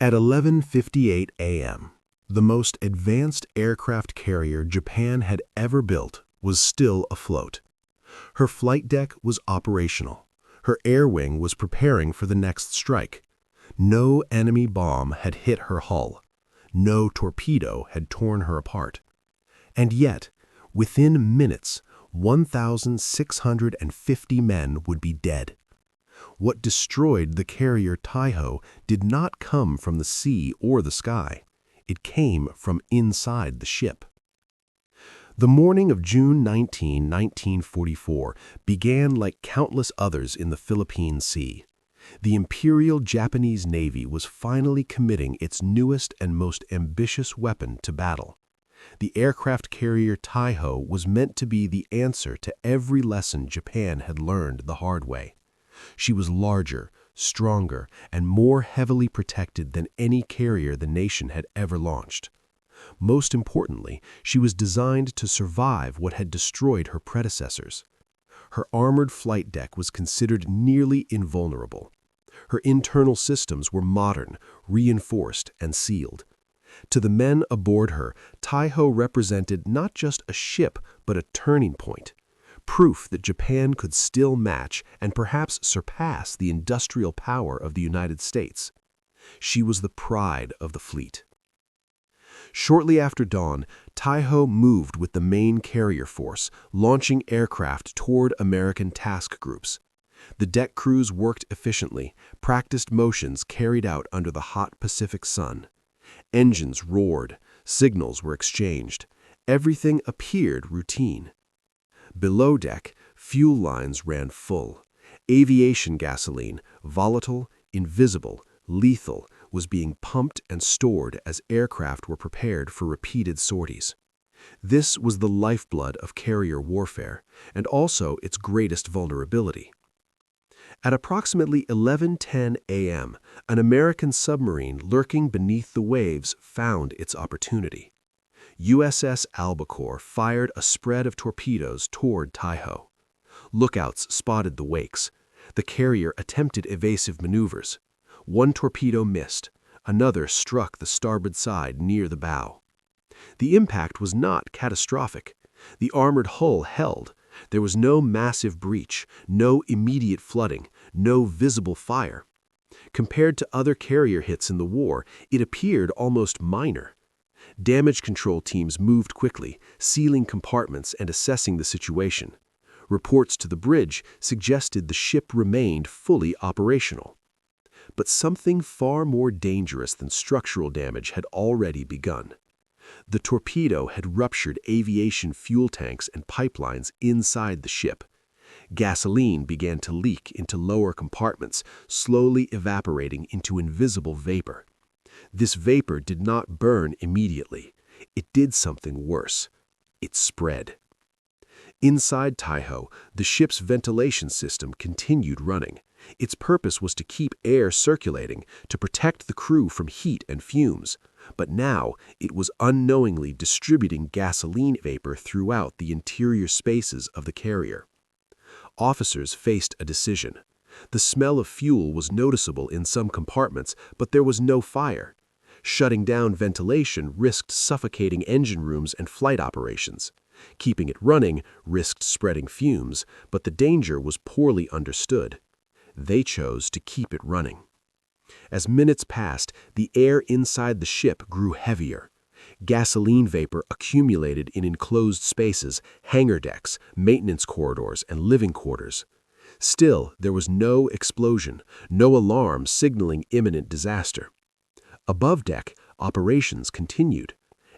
At 11:58 a.m., the most advanced aircraft carrier Japan had ever built was still afloat. Her flight deck was operational. Her air wing was preparing for the next strike. No enemy bomb had hit her hull. No torpedo had torn her apart. And yet, within minutes, 1,650 men would be dead. What destroyed the carrier Taihō did not come from the sea or the sky. It came from inside the ship. The morning of June 19, 1944 began like countless others in the Philippine Sea. The Imperial Japanese Navy was finally committing its newest and most ambitious weapon to battle. The aircraft carrier Taihō was meant to be the answer to every lesson Japan had learned the hard way. She was larger, stronger, and more heavily protected than any carrier the nation had ever launched. Most importantly, she was designed to survive what had destroyed her predecessors. Her armored flight deck was considered nearly invulnerable. Her internal systems were modern, reinforced, and sealed. To the men aboard her, Taihō represented not just a ship, but a turning point. Proof that Japan could still match and perhaps surpass the industrial power of the United States. She was the pride of the fleet. Shortly after dawn, Taihō moved with the main carrier force, launching aircraft toward American task groups. The deck crews worked efficiently, practiced motions carried out under the hot Pacific sun. Engines roared, signals were exchanged. Everything appeared routine. Below deck, fuel lines ran full. Aviation gasoline, volatile, invisible, lethal, was being pumped and stored as aircraft were prepared for repeated sorties. This was the lifeblood of carrier warfare, and also its greatest vulnerability. At approximately 11:10 a.m., an American submarine lurking beneath the waves found its opportunity. USS Albacore fired a spread of torpedoes toward Taihō. Lookouts spotted the wakes. The carrier attempted evasive maneuvers. One torpedo missed. Another struck the starboard side near the bow. The impact was not catastrophic. The armored hull held. There was no massive breach, no immediate flooding, no visible fire. Compared to other carrier hits in the war, it appeared almost minor. Damage control teams moved quickly, sealing compartments and assessing the situation. Reports to the bridge suggested the ship remained fully operational. But something far more dangerous than structural damage had already begun. The torpedo had ruptured aviation fuel tanks and pipelines inside the ship. Gasoline began to leak into lower compartments, slowly evaporating into invisible vapor. This vapor did not burn immediately. It did something worse. It spread. Inside Taihō, the ship's ventilation system continued running. Its purpose was to keep air circulating, to protect the crew from heat and fumes. But now it was unknowingly distributing gasoline vapor throughout the interior spaces of the carrier. Officers faced a decision. The smell of fuel was noticeable in some compartments, but there was no fire. Shutting down ventilation risked suffocating engine rooms and flight operations. Keeping it running risked spreading fumes, but the danger was poorly understood. They chose to keep it running. As minutes passed, the air inside the ship grew heavier. Gasoline vapor accumulated in enclosed spaces, hangar decks, maintenance corridors, and living quarters. Still, there was no explosion, no alarm signaling imminent disaster. Above deck, operations continued.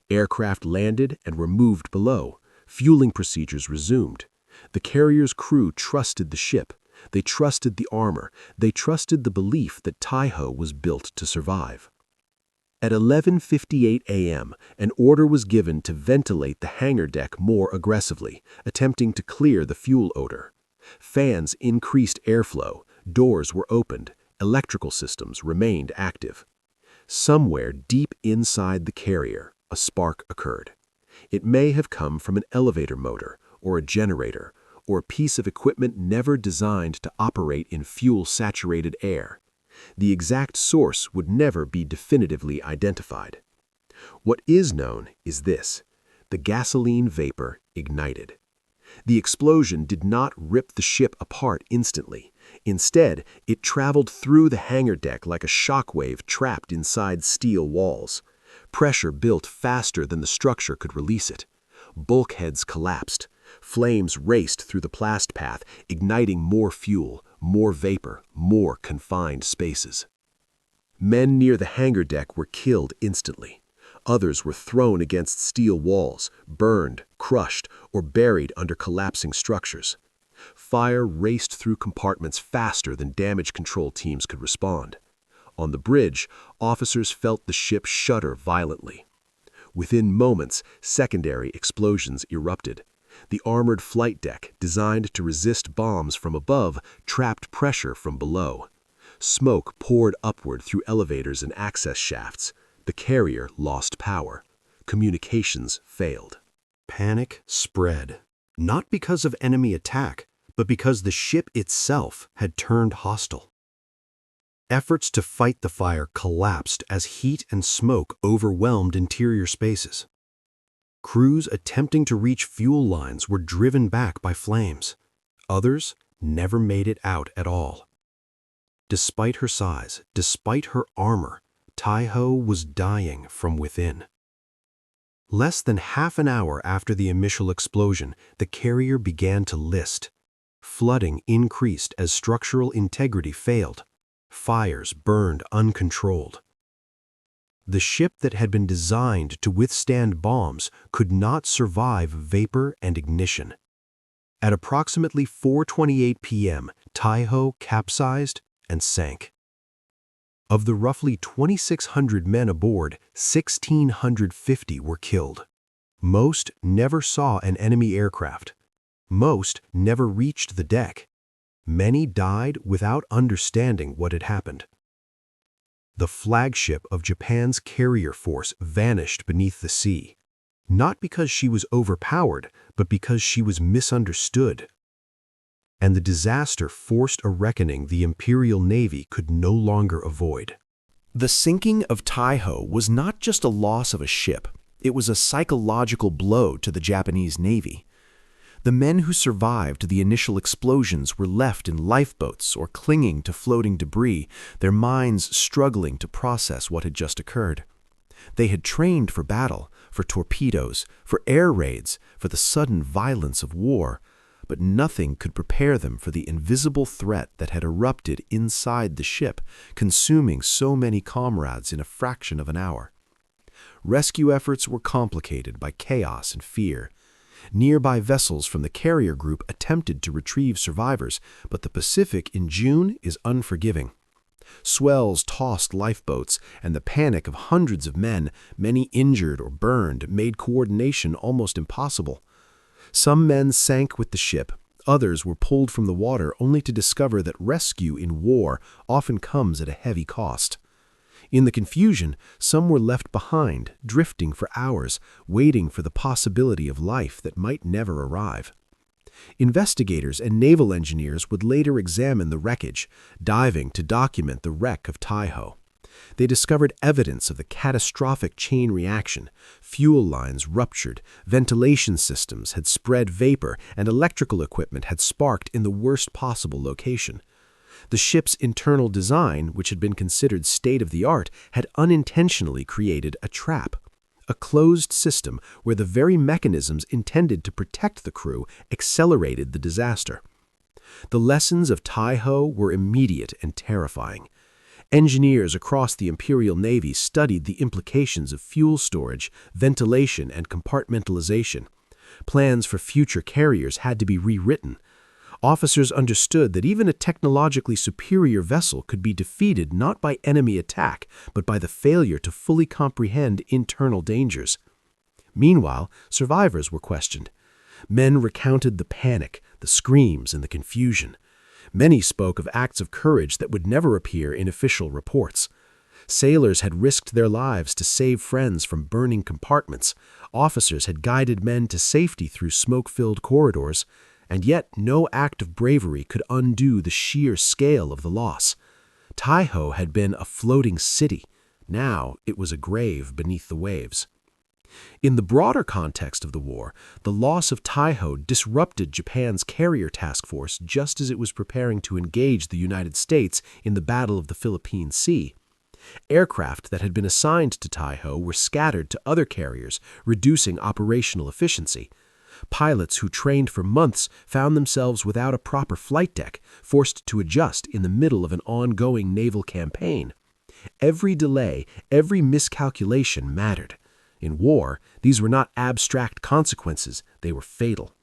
Aircraft landed and were moved below. Fueling procedures resumed. The carrier's crew trusted the ship. They trusted the armor. They trusted the belief that Taihō was built to survive. At 11:58 a.m., an order was given to ventilate the hangar deck more aggressively, attempting to clear the fuel odor. Fans increased airflow, doors were opened, electrical systems remained active. Somewhere deep inside the carrier, a spark occurred. It may have come from an elevator motor, or a generator, or a piece of equipment never designed to operate in fuel-saturated air. The exact source would never be definitively identified. What is known is this: the gasoline vapor ignited. The explosion did not rip the ship apart instantly. Instead, it traveled through the hangar deck like a shockwave trapped inside steel walls. Pressure built faster than the structure could release it. Bulkheads collapsed. Flames raced through the blast path, igniting more fuel, more vapor, more confined spaces. Men near the hangar deck were killed instantly. Others were thrown against steel walls, burned, crushed, or buried under collapsing structures. Fire raced through compartments faster than damage control teams could respond. On the bridge, officers felt the ship shudder violently. Within moments, secondary explosions erupted. The armored flight deck, designed to resist bombs from above, trapped pressure from below. Smoke poured upward through elevators and access shafts. The carrier lost power. Communications failed. Panic spread, not because of enemy attack, but because the ship itself had turned hostile. Efforts to fight the fire collapsed as heat and smoke overwhelmed interior spaces. Crews attempting to reach fuel lines were driven back by flames. Others never made it out at all. Despite her size, despite her armor, Taihō was dying from within. Less than half an hour after the initial explosion, the carrier began to list. Flooding increased as structural integrity failed. Fires burned uncontrolled. The ship that had been designed to withstand bombs could not survive vapor and ignition. At approximately 4:28 p.m., Taihō capsized and sank. Of the roughly 2,600 men aboard, 1,650 were killed. Most never saw an enemy aircraft. Most never reached the deck. Many died without understanding what had happened. The flagship of Japan's carrier force vanished beneath the sea, not because she was overpowered, but because she was misunderstood. And the disaster forced a reckoning the Imperial Navy could no longer avoid. The sinking of Taihō was not just a loss of a ship, it was a psychological blow to the Japanese Navy. The men who survived the initial explosions were left in lifeboats or clinging to floating debris, their minds struggling to process what had just occurred. They had trained for battle, for torpedoes, for air raids, for the sudden violence of war, but nothing could prepare them for the invisible threat that had erupted inside the ship, consuming so many comrades in a fraction of an hour. Rescue efforts were complicated by chaos and fear. Nearby vessels from the carrier group attempted to retrieve survivors, but the Pacific in June is unforgiving. Swells tossed lifeboats, and the panic of hundreds of men, many injured or burned, made coordination almost impossible. Some men sank with the ship, others were pulled from the water only to discover that rescue in war often comes at a heavy cost. In the confusion, some were left behind, drifting for hours, waiting for the possibility of life that might never arrive. Investigators and naval engineers would later examine the wreckage, diving to document the wreck of Taihō. They discovered evidence of the catastrophic chain reaction. Fuel lines ruptured, ventilation systems had spread vapor, and electrical equipment had sparked in the worst possible location. The ship's internal design, which had been considered state-of-the-art, had unintentionally created a trap. A closed system where the very mechanisms intended to protect the crew accelerated the disaster. The lessons of Taihō were immediate and terrifying. Engineers across the Imperial Navy studied the implications of fuel storage, ventilation, and compartmentalization. Plans for future carriers had to be rewritten. Officers understood that even a technologically superior vessel could be defeated not by enemy attack, but by the failure to fully comprehend internal dangers. Meanwhile, survivors were questioned. Men recounted the panic, the screams, and the confusion. Many spoke of acts of courage that would never appear in official reports. Sailors had risked their lives to save friends from burning compartments. Officers had guided men to safety through smoke-filled corridors. And yet no act of bravery could undo the sheer scale of the loss. Taihō had been a floating city. Now it was a grave beneath the waves. In the broader context of the war, the loss of Taihō disrupted Japan's carrier task force just as it was preparing to engage the United States in the Battle of the Philippine Sea. Aircraft that had been assigned to Taihō were scattered to other carriers, reducing operational efficiency. Pilots who trained for months found themselves without a proper flight deck, forced to adjust in the middle of an ongoing naval campaign. Every delay, every miscalculation mattered. In war, these were not abstract consequences, they were fatal.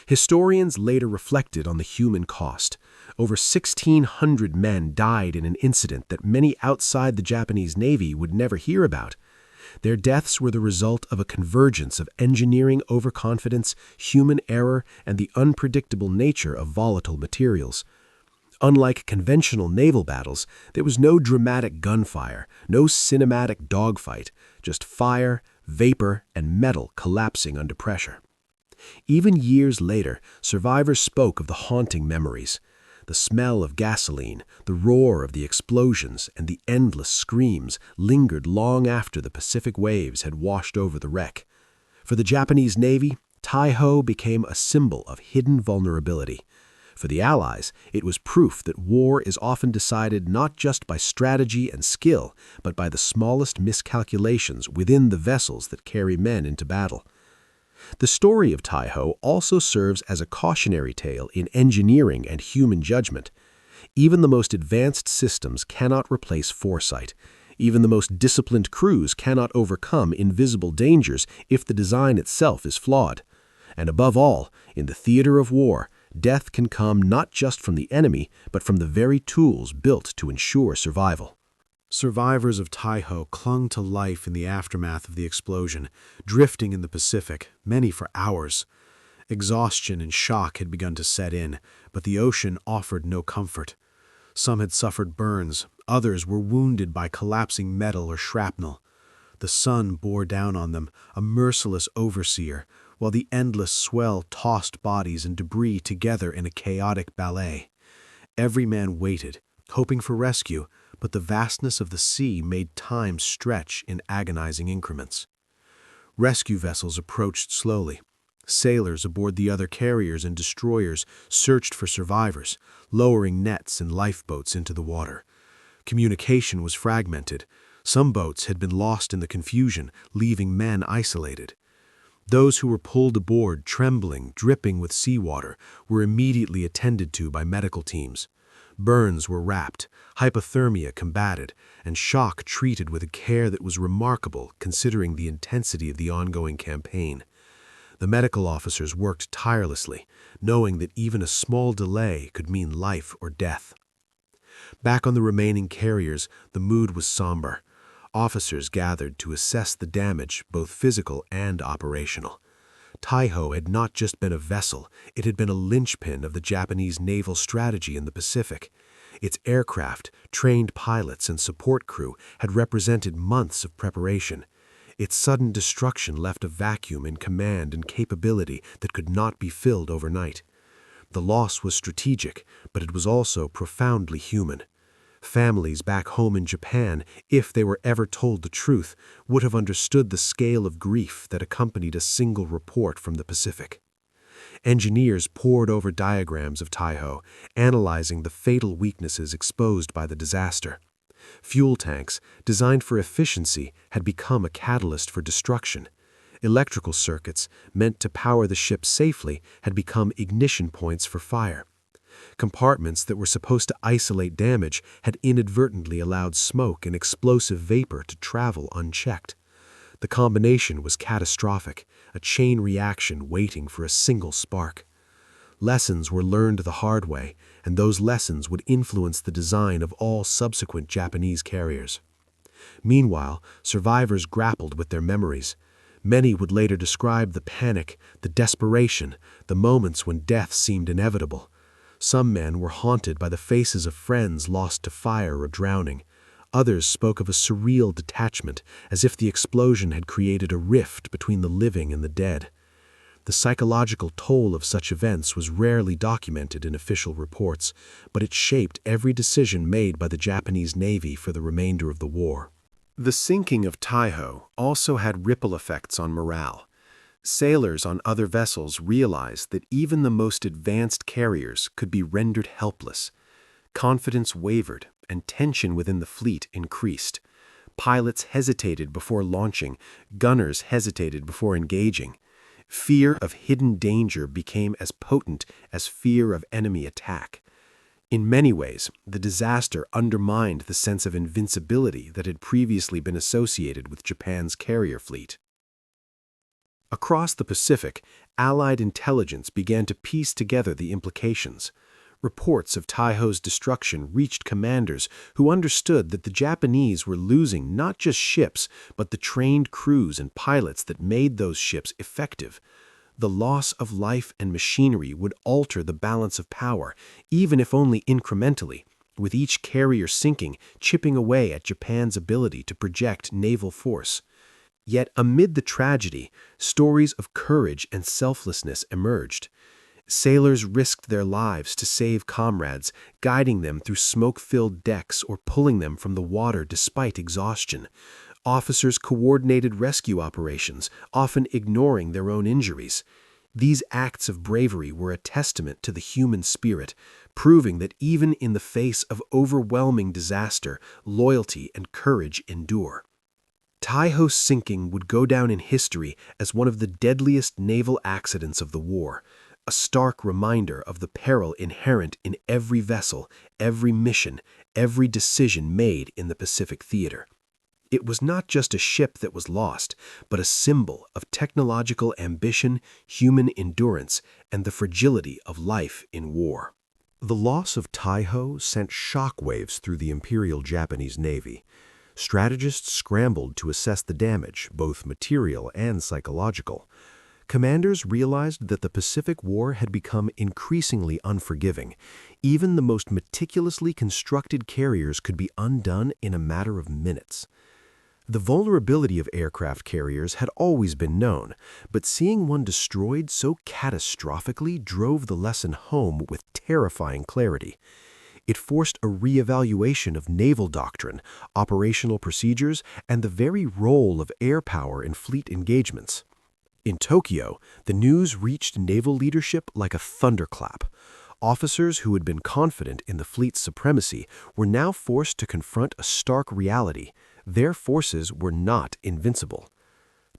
Historians later reflected on the human cost. Over 1,600 men died in an incident that many outside the Japanese Navy would never hear about. Their deaths were the result of a convergence of engineering overconfidence, human error, and the unpredictable nature of volatile materials. Unlike conventional naval battles, there was no dramatic gunfire, no cinematic dogfight, just fire, vapor, and metal collapsing under pressure. Even years later, survivors spoke of the haunting memories. The smell of gasoline, the roar of the explosions, and the endless screams lingered long after the Pacific waves had washed over the wreck. For the Japanese Navy, Taihō became a symbol of hidden vulnerability. For the Allies, it was proof that war is often decided not just by strategy and skill, but by the smallest miscalculations within the vessels that carry men into battle. The story of Taihō also serves as a cautionary tale in engineering and human judgment. Even the most advanced systems cannot replace foresight. Even the most disciplined crews cannot overcome invisible dangers if the design itself is flawed. And above all, in the theater of war, death can come not just from the enemy, but from the very tools built to ensure survival. Survivors of Taihō clung to life in the aftermath of the explosion, drifting in the Pacific, many for hours. Exhaustion and shock had begun to set in, but the ocean offered no comfort. Some had suffered burns, others were wounded by collapsing metal or shrapnel. The sun bore down on them, a merciless overseer, while the endless swell tossed bodies and debris together in a chaotic ballet. Every man waited, hoping for rescue, but the vastness of the sea made time stretch in agonizing increments. Rescue vessels approached slowly. Sailors aboard the other carriers and destroyers searched for survivors, lowering nets and lifeboats into the water. Communication was fragmented. Some boats had been lost in the confusion, leaving men isolated. Those who were pulled aboard, trembling, dripping with seawater, were immediately attended to by medical teams. Burns were wrapped, hypothermia combated, and shock treated with a care that was remarkable considering the intensity of the ongoing campaign. The medical officers worked tirelessly, knowing that even a small delay could mean life or death. Back on the remaining carriers, the mood was somber. Officers gathered to assess the damage, both physical and operational. Taihō had not just been a vessel, it had been a linchpin of the Japanese naval strategy in the Pacific. Its aircraft, trained pilots, and support crew had represented months of preparation. Its sudden destruction left a vacuum in command and capability that could not be filled overnight. The loss was strategic, but it was also profoundly human. Families back home in Japan, if they were ever told the truth, would have understood the scale of grief that accompanied a single report from the Pacific. Engineers pored over diagrams of Taihō, analyzing the fatal weaknesses exposed by the disaster. Fuel tanks, designed for efficiency, had become a catalyst for destruction. Electrical circuits, meant to power the ship safely, had become ignition points for fire. Compartments that were supposed to isolate damage had inadvertently allowed smoke and explosive vapor to travel unchecked. The combination was catastrophic, a chain reaction waiting for a single spark. Lessons were learned the hard way, and those lessons would influence the design of all subsequent Japanese carriers. Meanwhile, survivors grappled with their memories. Many would later describe the panic, the desperation, the moments when death seemed inevitable. Some men were haunted by the faces of friends lost to fire or drowning. Others spoke of a surreal detachment, as if the explosion had created a rift between the living and the dead. The psychological toll of such events was rarely documented in official reports, but it shaped every decision made by the Japanese Navy for the remainder of the war. The sinking of Taihō also had ripple effects on morale. Sailors on other vessels realized that even the most advanced carriers could be rendered helpless. Confidence wavered, and tension within the fleet increased. Pilots hesitated before launching, gunners hesitated before engaging. Fear of hidden danger became as potent as fear of enemy attack. In many ways, the disaster undermined the sense of invincibility that had previously been associated with Japan's carrier fleet. Across the Pacific, Allied intelligence began to piece together the implications. Reports of Taihō's destruction reached commanders who understood that the Japanese were losing not just ships, but the trained crews and pilots that made those ships effective. The loss of life and machinery would alter the balance of power, even if only incrementally, with each carrier sinking, chipping away at Japan's ability to project naval force. Yet amid the tragedy, stories of courage and selflessness emerged. Sailors risked their lives to save comrades, guiding them through smoke-filled decks or pulling them from the water despite exhaustion. Officers coordinated rescue operations, often ignoring their own injuries. These acts of bravery were a testament to the human spirit, proving that even in the face of overwhelming disaster, loyalty and courage endure. Taihō's sinking would go down in history as one of the deadliest naval accidents of the war, a stark reminder of the peril inherent in every vessel, every mission, every decision made in the Pacific theater. It was not just a ship that was lost, but a symbol of technological ambition, human endurance, and the fragility of life in war. The loss of Taihō sent shockwaves through the Imperial Japanese Navy. Strategists scrambled to assess the damage, both material and psychological. Commanders realized that the Pacific War had become increasingly unforgiving. Even the most meticulously constructed carriers could be undone in a matter of minutes. The vulnerability of aircraft carriers had always been known, but seeing one destroyed so catastrophically drove the lesson home with terrifying clarity. It forced a reevaluation of naval doctrine, operational procedures, and the very role of air power in fleet engagements. In Tokyo, the news reached naval leadership like a thunderclap. Officers who had been confident in the fleet's supremacy were now forced to confront a stark reality. Their forces were not invincible.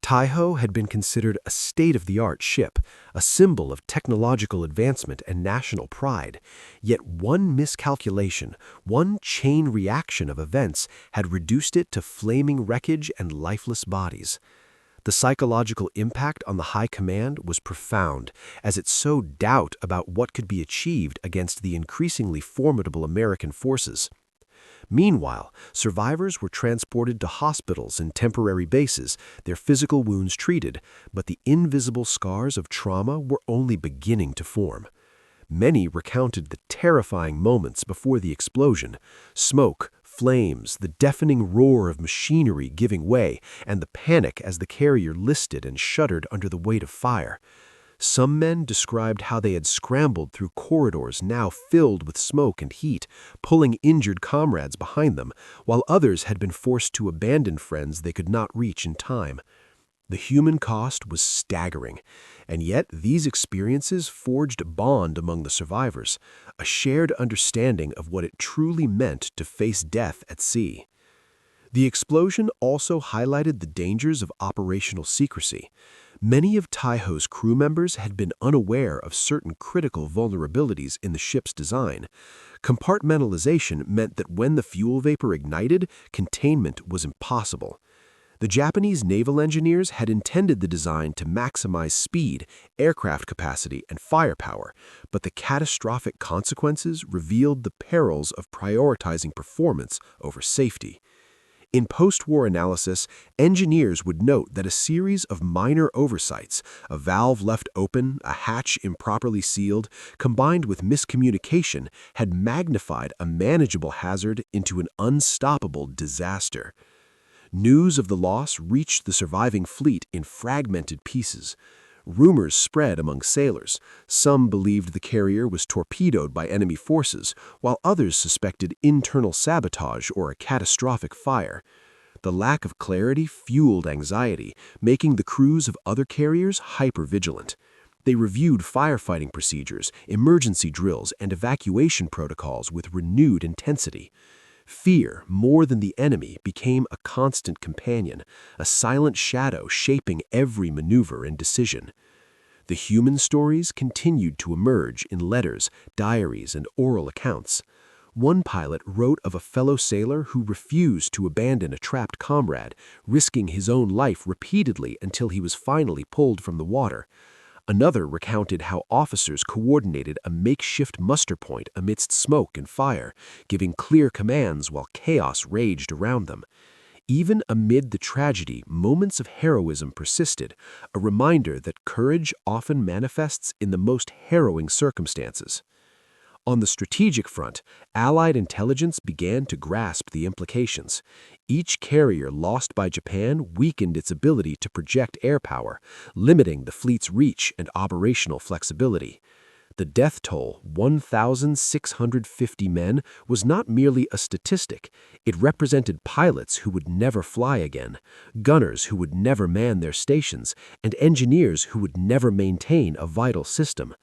Taihō had been considered a state-of-the-art ship, a symbol of technological advancement and national pride. Yet one miscalculation, one chain reaction of events had reduced it to flaming wreckage and lifeless bodies. The psychological impact on the high command was profound, as it sowed doubt about what could be achieved against the increasingly formidable American forces. Meanwhile, survivors were transported to hospitals and temporary bases, their physical wounds treated, but the invisible scars of trauma were only beginning to form. Many recounted the terrifying moments before the explosion: smoke, flames, the deafening roar of machinery giving way, and the panic as the carrier listed and shuddered under the weight of fire. Some men described how they had scrambled through corridors now filled with smoke and heat, pulling injured comrades behind them, while others had been forced to abandon friends they could not reach in time. The human cost was staggering, and yet these experiences forged a bond among the survivors, a shared understanding of what it truly meant to face death at sea. The explosion also highlighted the dangers of operational secrecy. Many of Taihō's crew members had been unaware of certain critical vulnerabilities in the ship's design. Compartmentalization meant that when the fuel vapor ignited, containment was impossible. The Japanese naval engineers had intended the design to maximize speed, aircraft capacity, and firepower, but the catastrophic consequences revealed the perils of prioritizing performance over safety. In post-war analysis, engineers would note that a series of minor oversights, a valve left open, a hatch improperly sealed, combined with miscommunication, had magnified a manageable hazard into an unstoppable disaster. News of the loss reached the surviving fleet in fragmented pieces. Rumors spread among sailors. Some believed the carrier was torpedoed by enemy forces, while others suspected internal sabotage or a catastrophic fire. The lack of clarity fueled anxiety, making the crews of other carriers hyper-vigilant. They reviewed firefighting procedures, emergency drills, and evacuation protocols with renewed intensity. Fear, more than the enemy, became a constant companion, a silent shadow shaping every maneuver and decision. The human stories continued to emerge in letters, diaries, and oral accounts. One pilot wrote of a fellow sailor who refused to abandon a trapped comrade, risking his own life repeatedly until he was finally pulled from the water. Another recounted how officers coordinated a makeshift muster point amidst smoke and fire, giving clear commands while chaos raged around them. Even amid the tragedy, moments of heroism persisted, a reminder that courage often manifests in the most harrowing circumstances. On the strategic front, Allied intelligence began to grasp the implications. Each carrier lost by Japan weakened its ability to project air power, limiting the fleet's reach and operational flexibility. The death toll, 1,650 men, was not merely a statistic. It represented pilots who would never fly again, gunners who would never man their stations, and engineers who would never maintain a vital system.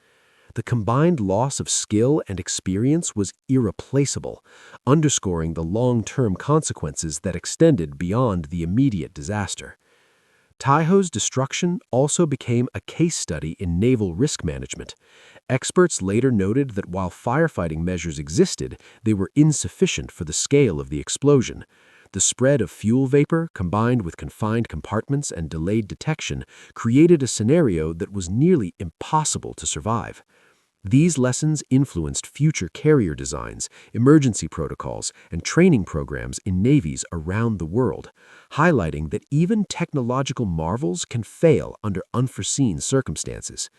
The combined loss of skill and experience was irreplaceable, underscoring the long-term consequences that extended beyond the immediate disaster. Taihō's destruction also became a case study in naval risk management. Experts later noted that while firefighting measures existed, they were insufficient for the scale of the explosion. The spread of fuel vapor, combined with confined compartments and delayed detection, created a scenario that was nearly impossible to survive. These lessons influenced future carrier designs, emergency protocols, and training programs in navies around the world, highlighting that even technological marvels can fail under unforeseen circumstances.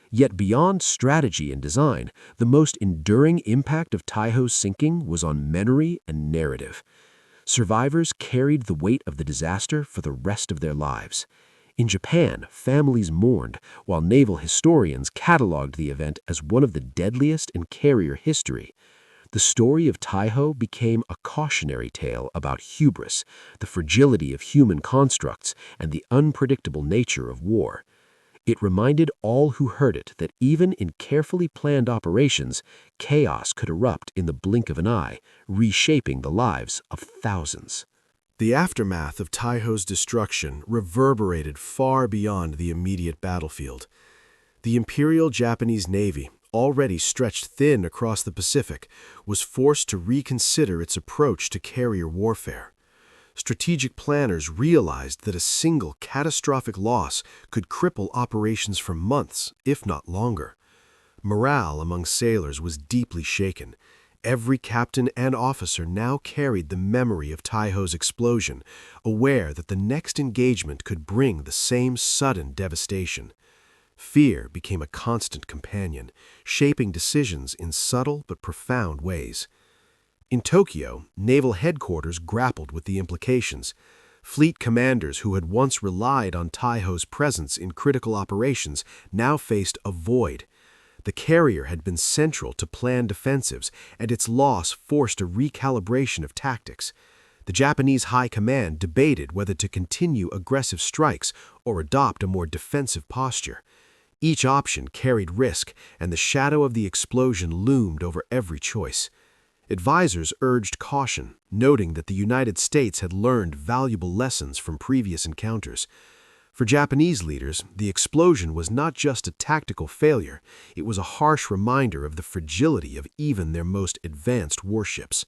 Yet beyond strategy and design, the most enduring impact of Taihō's sinking was on memory and narrative. Survivors carried the weight of the disaster for the rest of their lives. In Japan, families mourned, while naval historians cataloged the event as one of the deadliest in carrier history. The story of Taihō became a cautionary tale about hubris, the fragility of human constructs, and the unpredictable nature of war. It reminded all who heard it that even in carefully planned operations, chaos could erupt in the blink of an eye, reshaping the lives of thousands. The aftermath of Taihō's destruction reverberated far beyond the immediate battlefield. The Imperial Japanese Navy, already stretched thin across the Pacific, was forced to reconsider its approach to carrier warfare. Strategic planners realized that a single catastrophic loss could cripple operations for months, if not longer. Morale among sailors was deeply shaken. Every captain and officer now carried the memory of Taihō's explosion, aware that the next engagement could bring the same sudden devastation. Fear became a constant companion, shaping decisions in subtle but profound ways. In Tokyo, naval headquarters grappled with the implications. Fleet commanders who had once relied on Taihō's presence in critical operations now faced a void. The carrier had been central to planned defensives, and its loss forced a recalibration of tactics. The Japanese High Command debated whether to continue aggressive strikes or adopt a more defensive posture. Each option carried risk, and the shadow of the explosion loomed over every choice. Advisors urged caution, noting that the United States had learned valuable lessons from previous encounters. For Japanese leaders, the explosion was not just a tactical failure, it was a harsh reminder of the fragility of even their most advanced warships.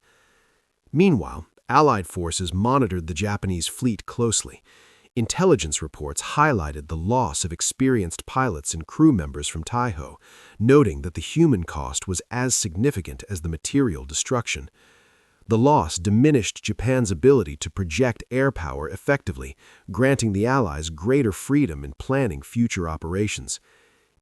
Meanwhile, Allied forces monitored the Japanese fleet closely. Intelligence reports highlighted the loss of experienced pilots and crew members from Taihō, noting that the human cost was as significant as the material destruction. The loss diminished Japan's ability to project air power effectively, granting the Allies greater freedom in planning future operations.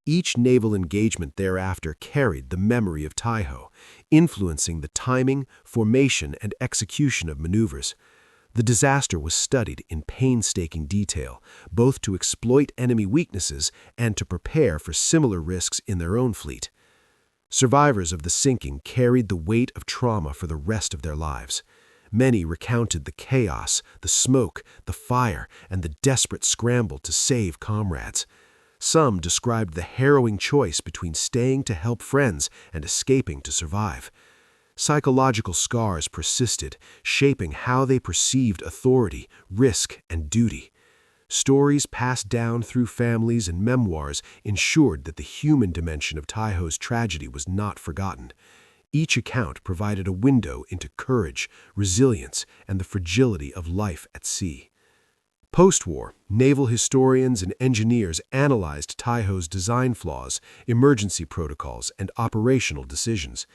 Each naval engagement thereafter carried the memory of Taihō, influencing the timing, formation, and execution of maneuvers. The disaster was studied in painstaking detail, both to exploit enemy weaknesses and to prepare for similar risks in their own fleet. Survivors of the sinking carried the weight of trauma for the rest of their lives. Many recounted the chaos, the smoke, the fire, and the desperate scramble to save comrades. Some described the harrowing choice between staying to help friends and escaping to survive. Psychological scars persisted, shaping how they perceived authority, risk, and duty. Stories passed down through families and memoirs ensured that the human dimension of Taihō's tragedy was not forgotten. Each account provided a window into courage, resilience, and the fragility of life at sea. Post-war, naval historians and engineers analyzed Taihō's design flaws, emergency protocols, and operational decisions.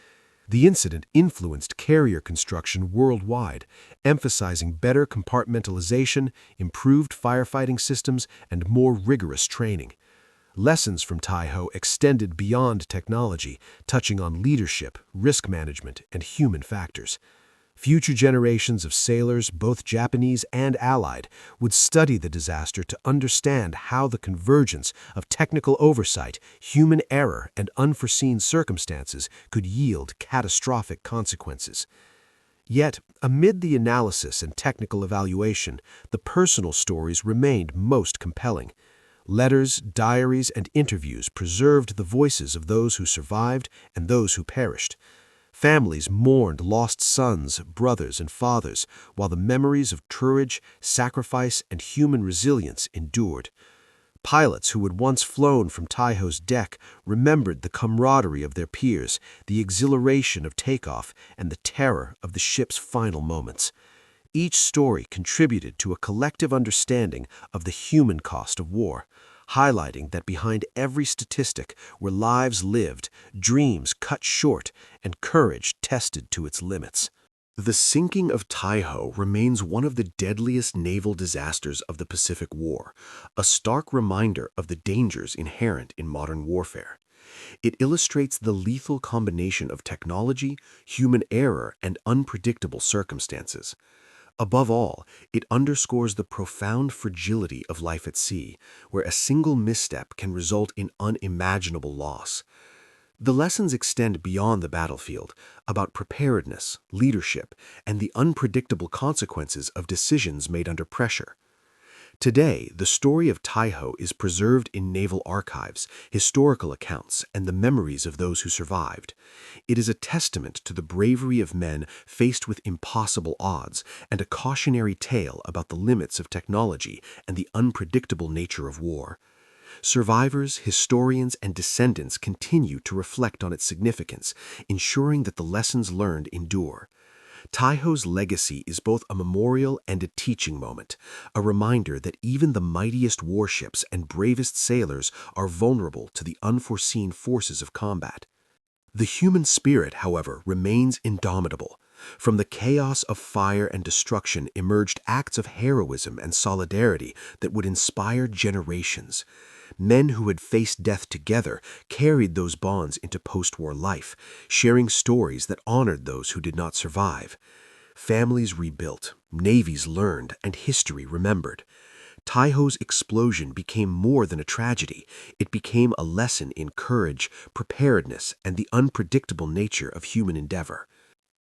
The incident influenced carrier construction worldwide, emphasizing better compartmentalization, improved firefighting systems, and more rigorous training. Lessons from Taihō extended beyond technology, touching on leadership, risk management, and human factors. Future generations of sailors, both Japanese and Allied, would study the disaster to understand how the convergence of technical oversight, human error, and unforeseen circumstances could yield catastrophic consequences. Yet, amid the analysis and technical evaluation, the personal stories remained most compelling. Letters, diaries, and interviews preserved the voices of those who survived and those who perished. Families mourned lost sons, brothers, and fathers, while the memories of courage, sacrifice, and human resilience endured. Pilots who had once flown from Taihō's deck remembered the camaraderie of their peers, the exhilaration of takeoff, and the terror of the ship's final moments. Each story contributed to a collective understanding of the human cost of war, highlighting that behind every statistic were lives lived, dreams cut short, and courage tested to its limits. The sinking of Taihō remains one of the deadliest naval disasters of the Pacific War, a stark reminder of the dangers inherent in modern warfare. It illustrates the lethal combination of technology, human error, and unpredictable circumstances. Above all, it underscores the profound fragility of life at sea, where a single misstep can result in unimaginable loss. The lessons extend beyond the battlefield, about preparedness, leadership, and the unpredictable consequences of decisions made under pressure. Today, the story of Taihō is preserved in naval archives, historical accounts, and the memories of those who survived. It is a testament to the bravery of men faced with impossible odds and a cautionary tale about the limits of technology and the unpredictable nature of war. Survivors, historians, and descendants continue to reflect on its significance, ensuring that the lessons learned endure. Taihō's legacy is both a memorial and a teaching moment, a reminder that even the mightiest warships and bravest sailors are vulnerable to the unforeseen forces of combat. The human spirit, however, remains indomitable. From the chaos of fire and destruction emerged acts of heroism and solidarity that would inspire generations. Men who had faced death together carried those bonds into post-war life, sharing stories that honored those who did not survive. Families rebuilt, navies learned, and history remembered. Taihō's explosion became more than a tragedy. It became a lesson in courage, preparedness, and the unpredictable nature of human endeavor.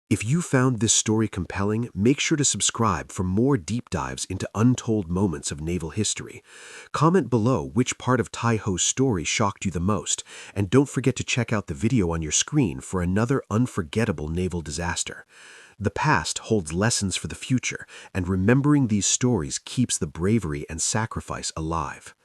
If you found this story compelling, make sure to subscribe for more deep dives into untold moments of naval history. Comment below which part of Taihō's story shocked you the most, and don't forget to check out the video on your screen for another unforgettable naval disaster. The past holds lessons for the future, and remembering these stories keeps the bravery and sacrifice alive.